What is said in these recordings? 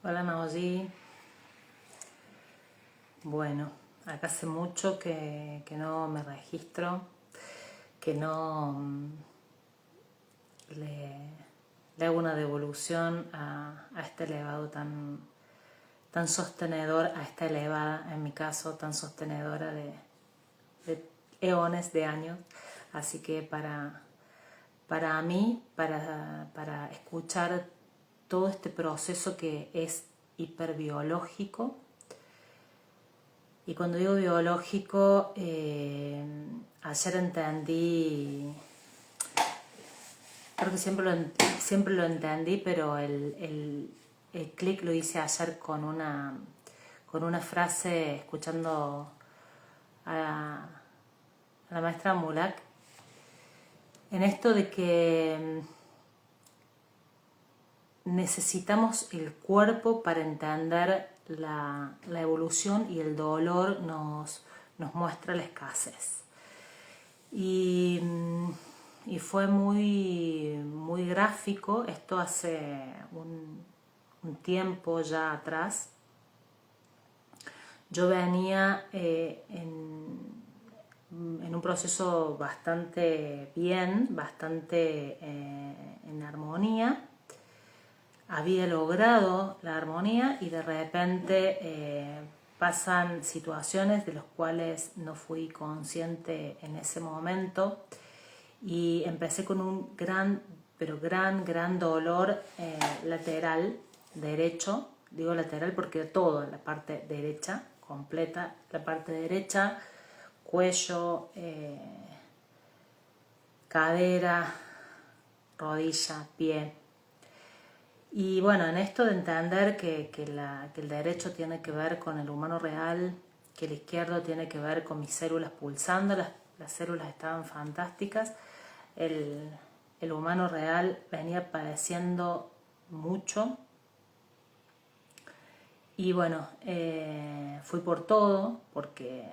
Hola Naoji. Bueno, acá hace mucho que no me registro, que no le hago una devolución a este elevado tan sostenedor, a esta elevada, en mi caso, tan sostenedora de eones de años. Así que para mí, para escuchar todo este proceso que es hiperbiológico. Y cuando digo biológico, ayer entendí, creo que siempre lo entendí, pero el clic lo hice ayer con una frase, escuchando a la maestra Mulak, en esto de que necesitamos el cuerpo para entender la evolución, y el dolor nos muestra la escasez. Y fue muy gráfico esto hace un tiempo ya atrás. Yo venía en un proceso bastante bien, bastante en armonía. Había logrado la armonía y de repente pasan situaciones de las cuales no fui consciente en ese momento, y empecé con un gran dolor lateral derecho. Digo lateral porque toda la parte derecha completa, la parte derecha, cuello, cadera, rodilla, pie. Y bueno, en esto de entender que el derecho tiene que ver con el humano real, que el izquierdo tiene que ver con mis células pulsando, las células estaban fantásticas, el humano real venía padeciendo mucho. Y bueno, fui por todo, porque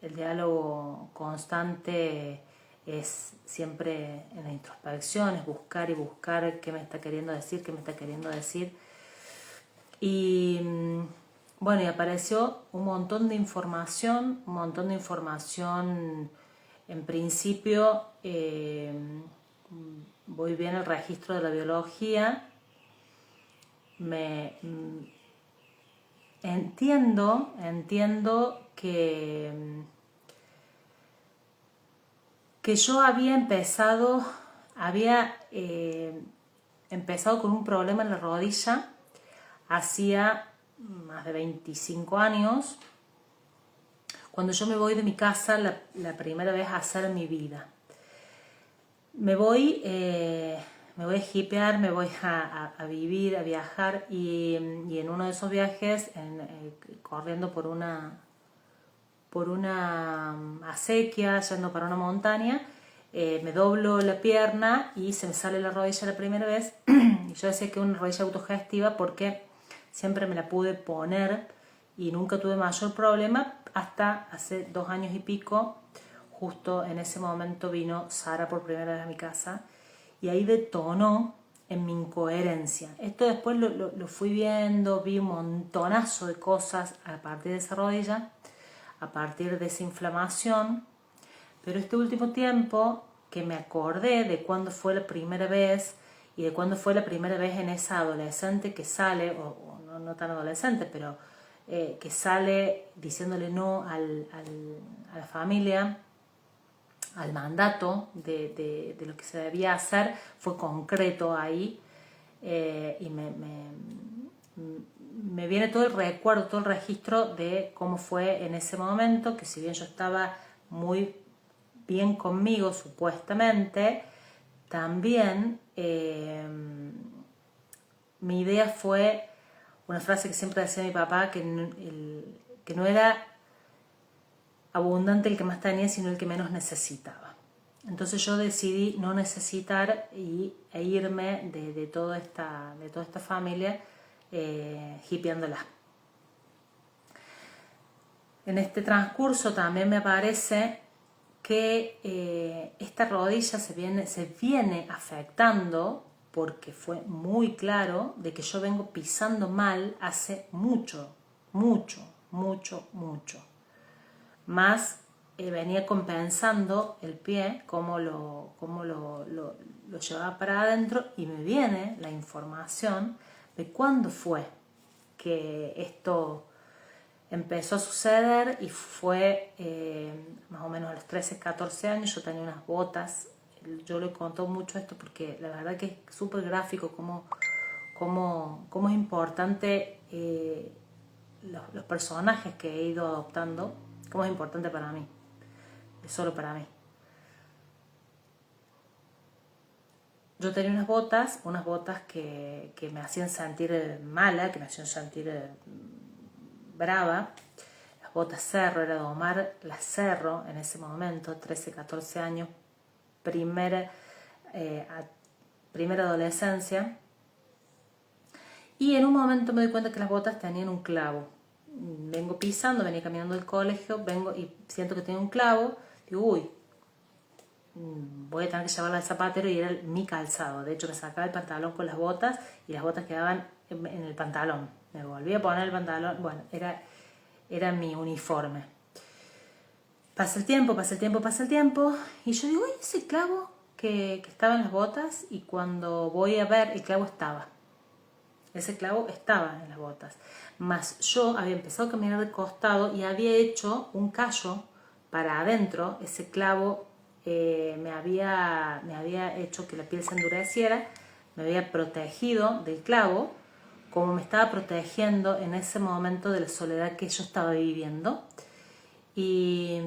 el diálogo constante es siempre en la introspección, es buscar y buscar qué me está queriendo decir, Y bueno, y apareció un montón de información, en principio. Voy bien el registro de la biología, entiendo que yo había empezado con un problema en la rodilla hacía más de 25 años, cuando yo me voy de mi casa la primera vez a hacer mi vida. Me voy a hipear, me voy a vivir, a viajar, y en uno de esos viajes, corriendo por una acequia, yendo para una montaña, me doblo la pierna y se me sale la rodilla la primera vez. Y yo decía que una rodilla autogestiva porque siempre me la pude poner y nunca tuve mayor problema, hasta hace 2 años y pico. Justo en ese momento vino Sara por primera vez a mi casa y ahí detonó en mi incoherencia. Esto después lo fui viendo, vi un montonazo de cosas a partir de esa rodilla, a partir de esa inflamación. Pero este último tiempo que me acordé de cuándo fue la primera vez, y de cuándo fue la primera vez en esa adolescente que sale, o no tan adolescente, pero que sale diciéndole no a la familia, al mandato de lo que se debía hacer, fue concreto ahí. Y me viene todo el recuerdo, todo el registro de cómo fue en ese momento, que si bien yo estaba muy bien conmigo supuestamente, también mi idea fue una frase que siempre decía mi papá, que no era abundante el que más tenía, sino el que menos necesitaba. Entonces yo decidí no necesitar e irme de toda esta familia, hipeándola. En este transcurso también me parece que esta rodilla se viene afectando porque fue muy claro de que yo vengo pisando mal hace mucho, mucho, mucho, mucho. Más venía compensando el pie, cómo lo llevaba para adentro, y me viene la información de cuándo fue que esto empezó a suceder, y fue más o menos a los 13, 14 años. Yo tenía unas botas, yo le conto mucho esto porque la verdad que es súper gráfico cómo es importante los personajes que he ido adoptando, cómo es importante para mí, es solo para mí. Yo tenía unas botas que me hacían sentir mala, que me hacían sentir brava. Las botas Cerro, era de Omar las Cerro en ese momento, 13, 14 años, primera adolescencia. Y en un momento me doy cuenta que las botas tenían un clavo. Vengo pisando, venía caminando del colegio, vengo y siento que tiene un clavo. Digo, uy, voy a tener que llevarla al zapatero, y era mi calzado. De hecho, me sacaba el pantalón con las botas y las botas quedaban en el pantalón. Me volví a poner el pantalón. Bueno, era mi uniforme. Pasa el tiempo, y yo digo, uy, ese clavo que estaba en las botas, y cuando voy a ver, el clavo estaba. Ese clavo estaba en las botas. Más yo había empezado a caminar de costado y había hecho un callo para adentro. Ese clavo me había hecho que la piel se endureciera, me había protegido del clavo, como me estaba protegiendo en ese momento de la soledad que yo estaba viviendo. Y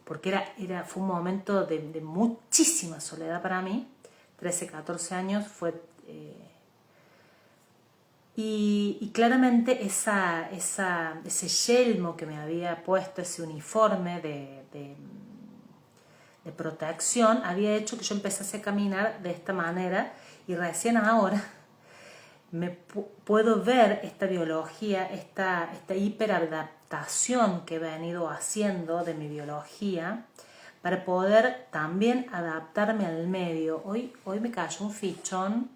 porque fue un momento de muchísima soledad para mí. 13, 14 años fue... Y claramente ese yelmo que me había puesto, ese uniforme de protección, había hecho que yo empezase a caminar de esta manera, y recién ahora puedo ver esta biología, esta hiperadaptación que he venido haciendo de mi biología para poder también adaptarme al medio. Hoy me cayó un fichón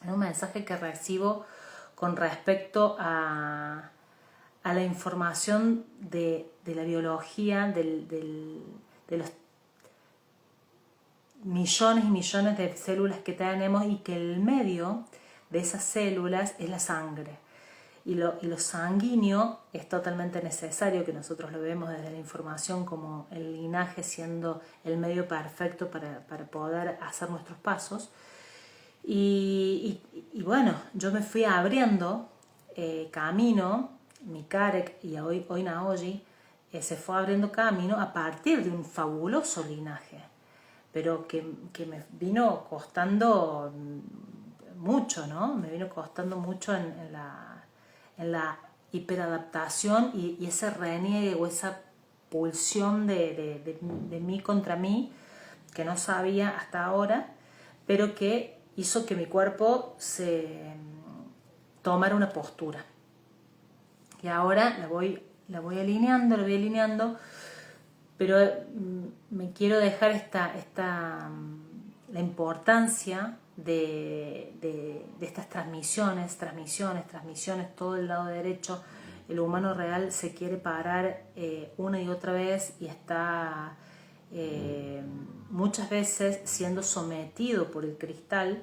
en un mensaje que recibo con respecto a la información de la biología, de los millones y millones de células que tenemos, y que el medio de esas células es la sangre. Y lo sanguíneo es totalmente necesario, que nosotros lo vemos desde la información como el linaje siendo el medio perfecto para poder hacer nuestros pasos. Y bueno, yo me fui abriendo camino, mi Karek y hoy Naoji se fue abriendo camino a partir de un fabuloso linaje, pero que me vino costando mucho, ¿no? Me vino costando mucho en la hiperadaptación y ese reniegue o esa pulsión de mí contra mí, que no sabía hasta ahora, pero que hizo que mi cuerpo se tomara una postura. Y ahora la voy alineando, pero me quiero dejar la importancia de estas transmisiones, todo el lado derecho. El humano real se quiere parar una y otra vez, y está muchas veces siendo sometido por el cristal.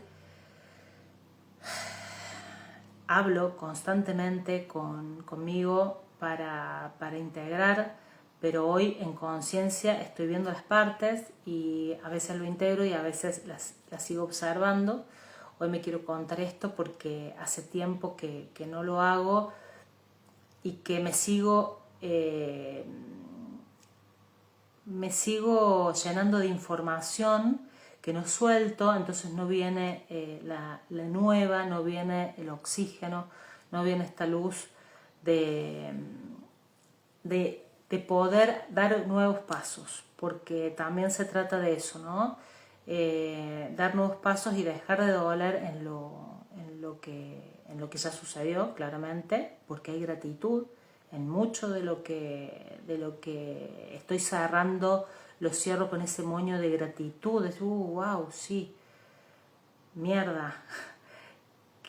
Hablo constantemente conmigo para integrar, pero hoy en conciencia estoy viendo las partes, y a veces lo integro y a veces las sigo observando. Hoy me quiero contar esto porque hace tiempo que no lo hago, y que me sigo llenando de información que no suelto. Entonces no viene la nueva, no viene el oxígeno, no viene esta luz de poder dar nuevos pasos, porque también se trata de eso, ¿no? Dar nuevos pasos y dejar de doler en lo que ya sucedió, claramente, porque hay gratitud en mucho de lo que estoy cerrando. Lo cierro con ese moño de gratitud, de wow, sí, mierda,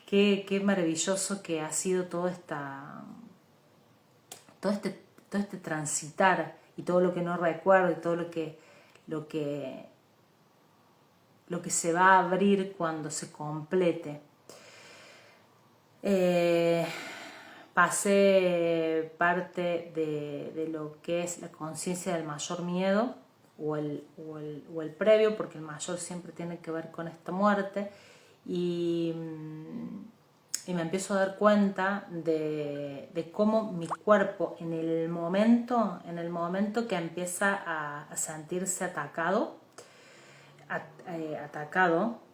qué maravilloso que ha sido todo este transitar y todo lo que no recuerdo y todo lo que se va a abrir cuando se complete. Pasé parte de lo que es la conciencia del mayor miedo o el previo, porque el mayor siempre tiene que ver con esta muerte, y me empiezo a dar cuenta de cómo mi cuerpo en el momento que empieza a sentirse atacado,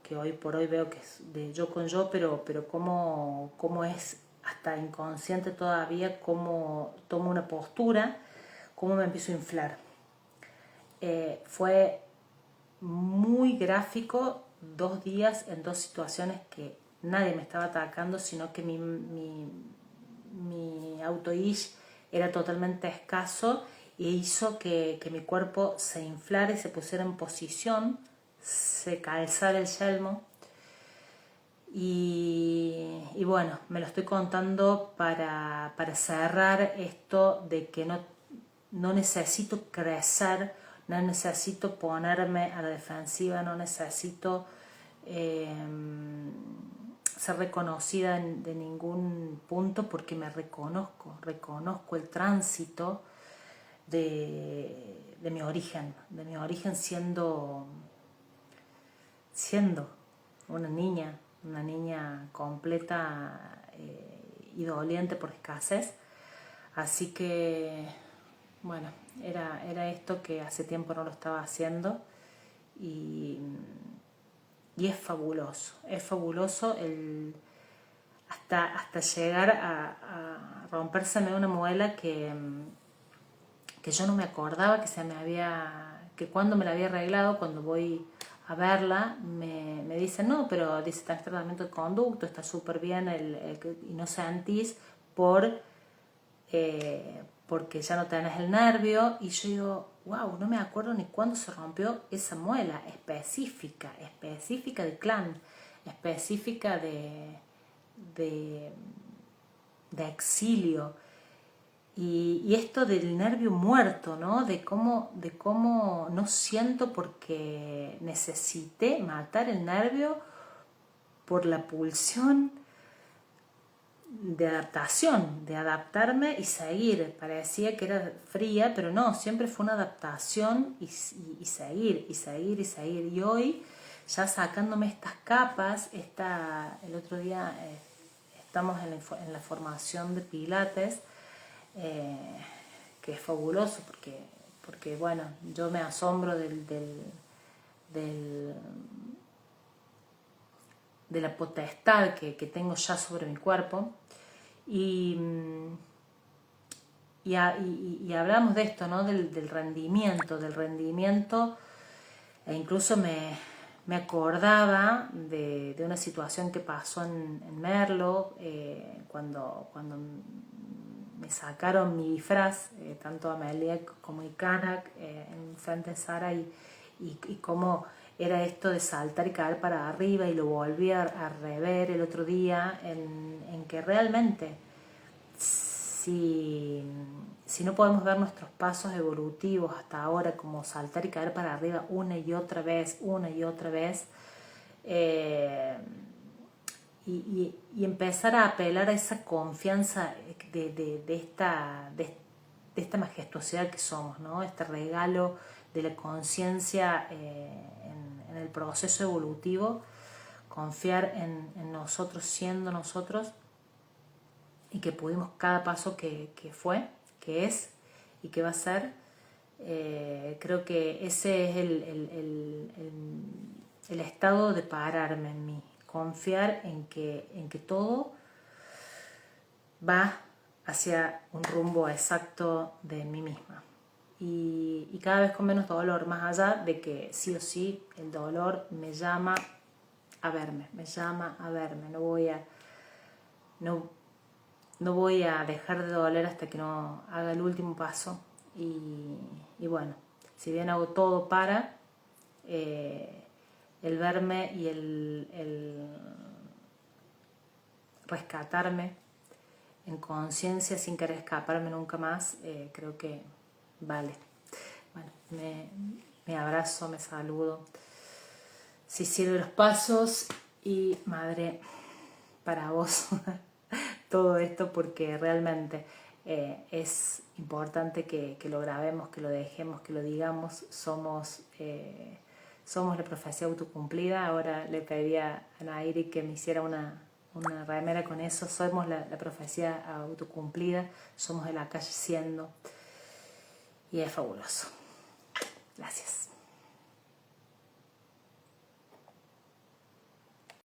que hoy por hoy veo que es de yo con yo, pero cómo es hasta inconsciente todavía, cómo tomo una postura, cómo me empiezo a inflar. Fue muy gráfico, 2 días en 2 situaciones que nadie me estaba atacando, sino que mi auto-ish era totalmente escaso e hizo que mi cuerpo se inflara y se pusiera en posición, se calzara el yelmo. Y bueno, me lo estoy contando para cerrar esto de que no necesito crecer, no necesito ponerme a la defensiva, no necesito ser reconocida de ningún punto, porque me reconozco el tránsito de mi origen siendo una niña completa y doliente por escasez. Así que bueno, era esto que hace tiempo no lo estaba haciendo, y es fabuloso hasta llegar a rompérseme una muela que yo no me acordaba que cuando me la había arreglado. Cuando voy a verla me dicen, no, pero dice, está en tratamiento de conducto, está súper bien y no sentís porque ya no tenés el nervio. Y yo digo, wow, no me acuerdo ni cuándo se rompió esa muela específica de clan, específica de exilio. Y esto del nervio muerto, ¿no? De cómo no siento porque necesité matar el nervio por la pulsión de adaptación, de adaptarme y seguir. Parecía que era fría, pero no, siempre fue una adaptación y seguir. Y hoy, ya sacándome estas capas, el otro día estamos en la formación de Pilates, que es fabuloso porque bueno, yo me asombro de la potestad que tengo ya sobre mi cuerpo. Y hablamos de esto, ¿no? Del rendimiento, e incluso me acordaba de una situación que pasó en Merlo, cuando me sacaron mi disfraz, tanto Amelia como Ikanak, en frente de Sara, y cómo era esto de saltar y caer para arriba. Y lo volví a rever el otro día, en que realmente si no podemos ver nuestros pasos evolutivos hasta ahora como saltar y caer para arriba una y otra vez, y empezar a apelar a esa confianza de esta majestuosidad que somos, ¿no? Este regalo de la conciencia en el proceso evolutivo, confiar en nosotros siendo nosotros, y que pudimos cada paso que fue, que es y que va a ser. Creo que ese es el estado de pararme en mí, confiar en que todo va hacia un rumbo exacto de mí misma, y cada vez con menos dolor, más allá de que sí o sí el dolor me llama a verme, no voy a dejar de doler hasta que no haga el último paso. Y bueno, si bien hago todo el verme y el rescatarme en conciencia sin querer escaparme nunca más, creo que vale. Bueno, me abrazo, me saludo. Sí, cielo de los pasos y madre, para vos todo esto, porque realmente es importante que lo grabemos, que lo dejemos, que lo digamos. Somos la profecía autocumplida. Ahora le pedí a Nairi que me hiciera una remera con eso. Somos la profecía autocumplida, somos de la calle siendo, y es fabuloso. Gracias.